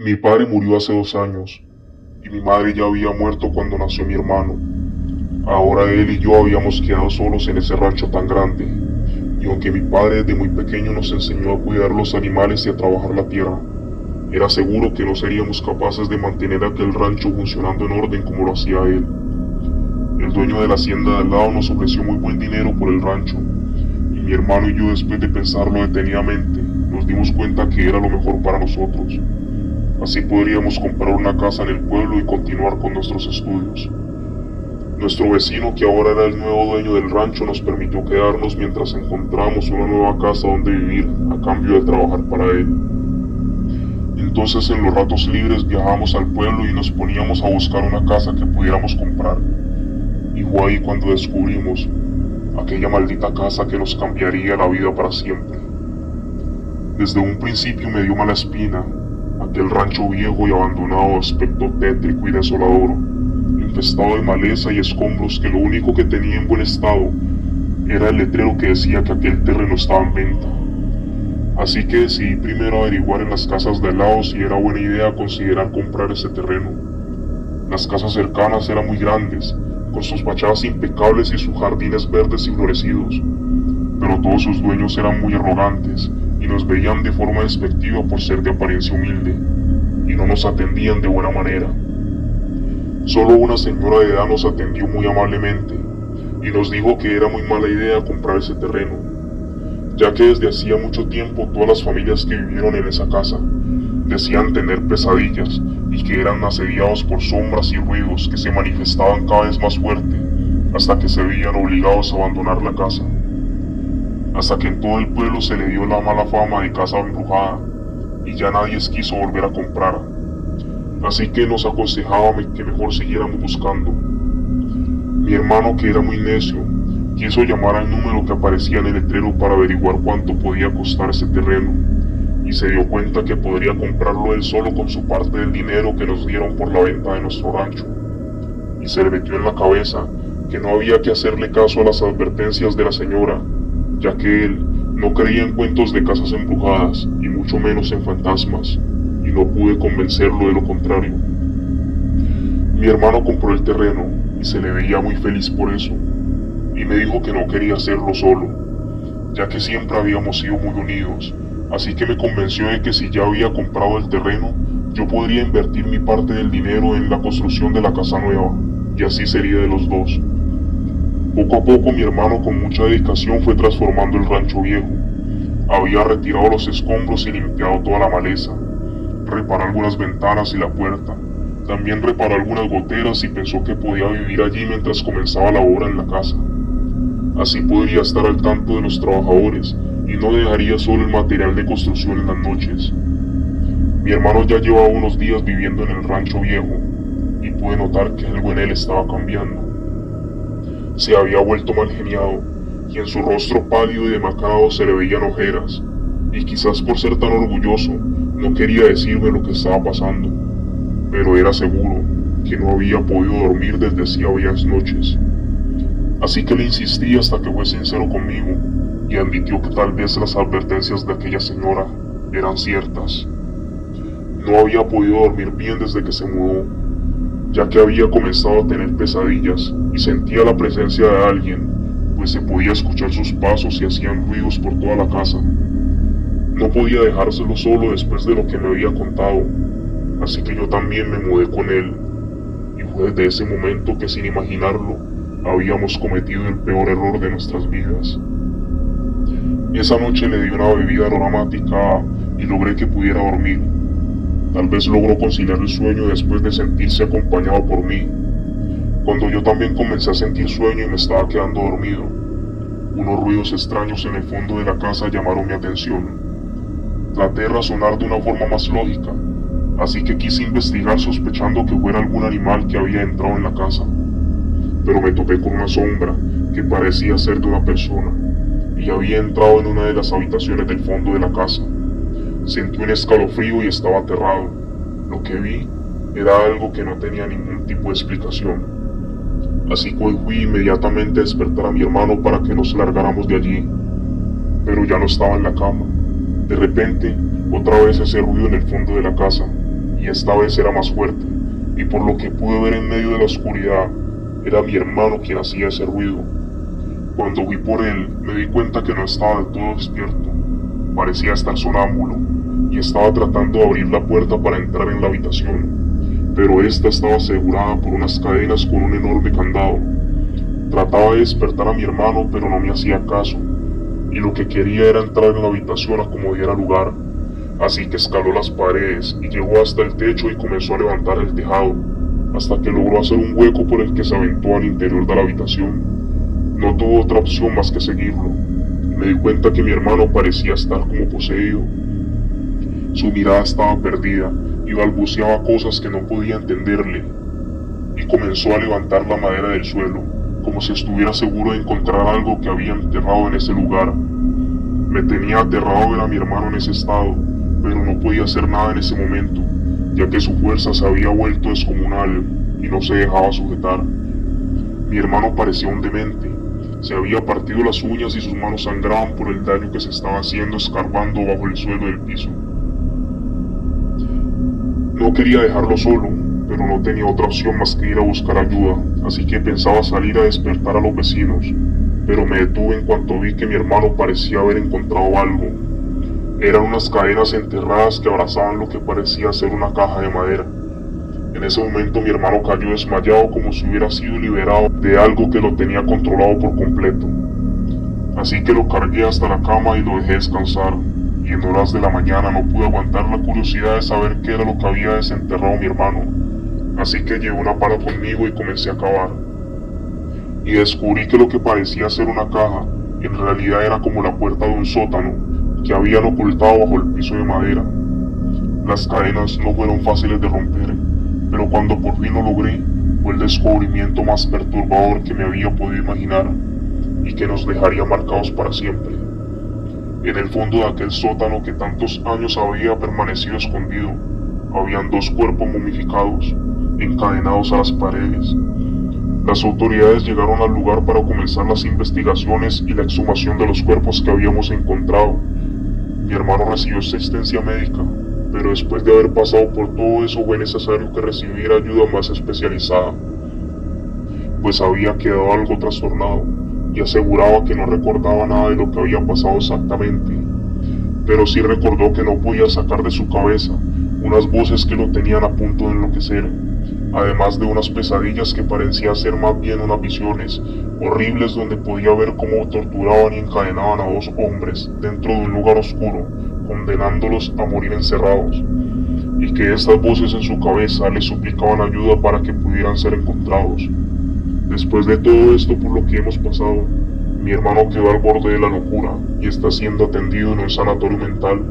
Mi padre murió hace 2 años y mi madre ya había muerto cuando nació mi hermano. Ahora él y yo habíamos quedado solos en ese rancho tan grande, y aunque mi padre desde muy pequeño nos enseñó a cuidar los animales y a trabajar la tierra, era seguro que no seríamos capaces de mantener aquel rancho funcionando en orden como lo hacía él. El dueño de la hacienda de al lado nos ofreció muy buen dinero por el rancho, y mi hermano y yo, después de pensarlo detenidamente, nos dimos cuenta que era lo mejor para nosotros. Así podríamos comprar una casa en el pueblo y continuar con nuestros estudios. Nuestro vecino, que ahora era el nuevo dueño del rancho, nos permitió quedarnos mientras encontramos una nueva casa donde vivir a cambio de trabajar para él. Entonces, en los ratos libres viajábamos al pueblo y nos poníamos a buscar una casa que pudiéramos comprar. Y fue ahí cuando descubrimos aquella maldita casa que nos cambiaría la vida para siempre. Desde un principio me dio mala espina aquel rancho viejo y abandonado, de aspecto tétrico y desolador, infestado de maleza y escombros que lo único que tenía en buen estado era el letrero que decía que aquel terreno estaba en venta. Así que decidí primero averiguar en las casas de al lado si era buena idea considerar comprar ese terreno. Las casas cercanas eran muy grandes, con sus fachadas impecables y sus jardines verdes y florecidos, pero todos sus dueños eran muy arrogantes y nos veían de forma despectiva por ser de apariencia humilde, y no nos atendían de buena manera. Solo una señora de edad nos atendió muy amablemente y nos dijo que era muy mala idea comprar ese terreno, ya que desde hacía mucho tiempo todas las familias que vivieron en esa casa decían tener pesadillas y que eran asediados por sombras y ruidos que se manifestaban cada vez más fuerte hasta que se veían obligados a abandonar la casa. Hasta que en todo el pueblo se le dio la mala fama de casa embrujada y ya nadie quiso volver a comprar. Así que nos aconsejaba que mejor siguiéramos buscando. Mi hermano, que era muy necio, quiso llamar al número que aparecía en el letrero para averiguar cuánto podía costar ese terreno, y se dio cuenta que podría comprarlo él solo con su parte del dinero que nos dieron por la venta de nuestro rancho. Y se le metió en la cabeza que no había que hacerle caso a las advertencias de la señora, ya que él no creía en cuentos de casas embrujadas y mucho menos en fantasmas, y no pude convencerlo de lo contrario. Mi hermano compró el terreno y se le veía muy feliz por eso, y me dijo que no quería hacerlo solo, ya que siempre habíamos sido muy unidos, así que me convenció de que si ya había comprado el terreno, yo podría invertir mi parte del dinero en la construcción de la casa nueva, y así sería de los dos. Poco a poco mi hermano, con mucha dedicación, fue transformando el rancho viejo. Había retirado los escombros y limpiado toda la maleza. Reparó algunas ventanas y la puerta. También reparó algunas goteras y pensó que podía vivir allí mientras comenzaba la obra en la casa. Así podría estar al tanto de los trabajadores y no dejaría solo el material de construcción en las noches. Mi hermano ya llevaba unos días viviendo en el rancho viejo y pude notar que algo en él estaba cambiando. Se había vuelto mal geniado y en su rostro pálido y demacrado se le veían ojeras, y quizás por ser tan orgulloso no quería decirme lo que estaba pasando, pero era seguro que no había podido dormir desde hacía varias noches. Así que le insistí hasta que fue sincero conmigo y admitió que tal vez las advertencias de aquella señora eran ciertas. No había podido dormir bien desde que se mudó, ya que había comenzado a tener pesadillas y sentía la presencia de alguien, pues se podía escuchar sus pasos y hacían ruidos por toda la casa. No podía dejárselo solo después de lo que me había contado, así que yo también me mudé con él, y fue desde ese momento que, sin imaginarlo, habíamos cometido el peor error de nuestras vidas. Esa noche le di una bebida aromática y logré que pudiera dormir. Tal vez logró conciliar el sueño después de sentirse acompañado por mí. Cuando yo también comencé a sentir sueño y me estaba quedando dormido, unos ruidos extraños en el fondo de la casa llamaron mi atención. Traté de razonar de una forma más lógica, así que quise investigar sospechando que fuera algún animal que había entrado en la casa. Pero me topé con una sombra que parecía ser de una persona, y había entrado en una de las habitaciones del fondo de la casa. Sentí un escalofrío y estaba aterrado. Lo que vi era algo que no tenía ningún tipo de explicación. Así que fui inmediatamente a despertar a mi hermano para que nos largáramos de allí, pero ya no estaba en la cama. De repente, otra vez ese ruido en el fondo de la casa, y esta vez era más fuerte, y por lo que pude ver en medio de la oscuridad, era mi hermano quien hacía ese ruido. Cuando fui por él, me di cuenta que no estaba del todo despierto, parecía estar sonámbulo, y estaba tratando de abrir la puerta para entrar en la habitación, pero esta estaba asegurada por unas cadenas con un enorme candado. Trataba de despertar a mi hermano, pero no me hacía caso, y lo que quería era entrar en la habitación a como diera lugar. Así que escaló las paredes y llegó hasta el techo y comenzó a levantar el tejado, hasta que logró hacer un hueco por el que se aventó al interior de la habitación. No tuvo otra opción más que seguirlo. Me di cuenta que mi hermano parecía estar como poseído. Su mirada estaba perdida y balbuceaba cosas que no podía entenderle, y comenzó a levantar la madera del suelo, como si estuviera seguro de encontrar algo que había enterrado en ese lugar. Me tenía aterrado ver a mi hermano en ese estado, pero no podía hacer nada en ese momento, ya que su fuerza se había vuelto descomunal y no se dejaba sujetar. Mi hermano parecía un demente, se había partido las uñas y sus manos sangraban por el daño que se estaba haciendo escarbando bajo el suelo del piso. No quería dejarlo solo, pero no tenía otra opción más que ir a buscar ayuda, así que pensaba salir a despertar a los vecinos, pero me detuve en cuanto vi que mi hermano parecía haber encontrado algo. Eran unas cadenas enterradas que abrazaban lo que parecía ser una caja de madera. En ese momento mi hermano cayó desmayado como si hubiera sido liberado de algo que lo tenía controlado por completo. Así que lo cargué hasta la cama y lo dejé descansar, y en horas de la mañana no pude aguantar la curiosidad de saber qué era lo que había desenterrado mi hermano. Así que llevé una pala conmigo y comencé a cavar. Y descubrí que lo que parecía ser una caja, en realidad era como la puerta de un sótano que habían ocultado bajo el piso de madera. Las cadenas no fueron fáciles de romper, pero cuando por fin lo logré, fue el descubrimiento más perturbador que me había podido imaginar, y que nos dejaría marcados para siempre. En el fondo de aquel sótano que tantos años había permanecido escondido, habían dos cuerpos momificados, encadenados a las paredes. Las autoridades llegaron al lugar para comenzar las investigaciones y la exhumación de los cuerpos que habíamos encontrado. Mi hermano recibió asistencia médica, pero después de haber pasado por todo eso fue necesario que recibiera ayuda más especializada, pues había quedado algo trastornado y aseguraba que no recordaba nada de lo que había pasado exactamente, pero sí recordó que no podía sacar de su cabeza unas voces que lo tenían a punto de enloquecer, además de unas pesadillas que parecían ser más bien unas visiones horribles donde podía ver cómo torturaban y encadenaban a dos hombres dentro de un lugar oscuro, condenándolos a morir encerrados, y que estas voces en su cabeza les suplicaban ayuda para que pudieran ser encontrados. Después de todo esto por lo que hemos pasado, mi hermano quedó al borde de la locura y está siendo atendido en un sanatorio mental.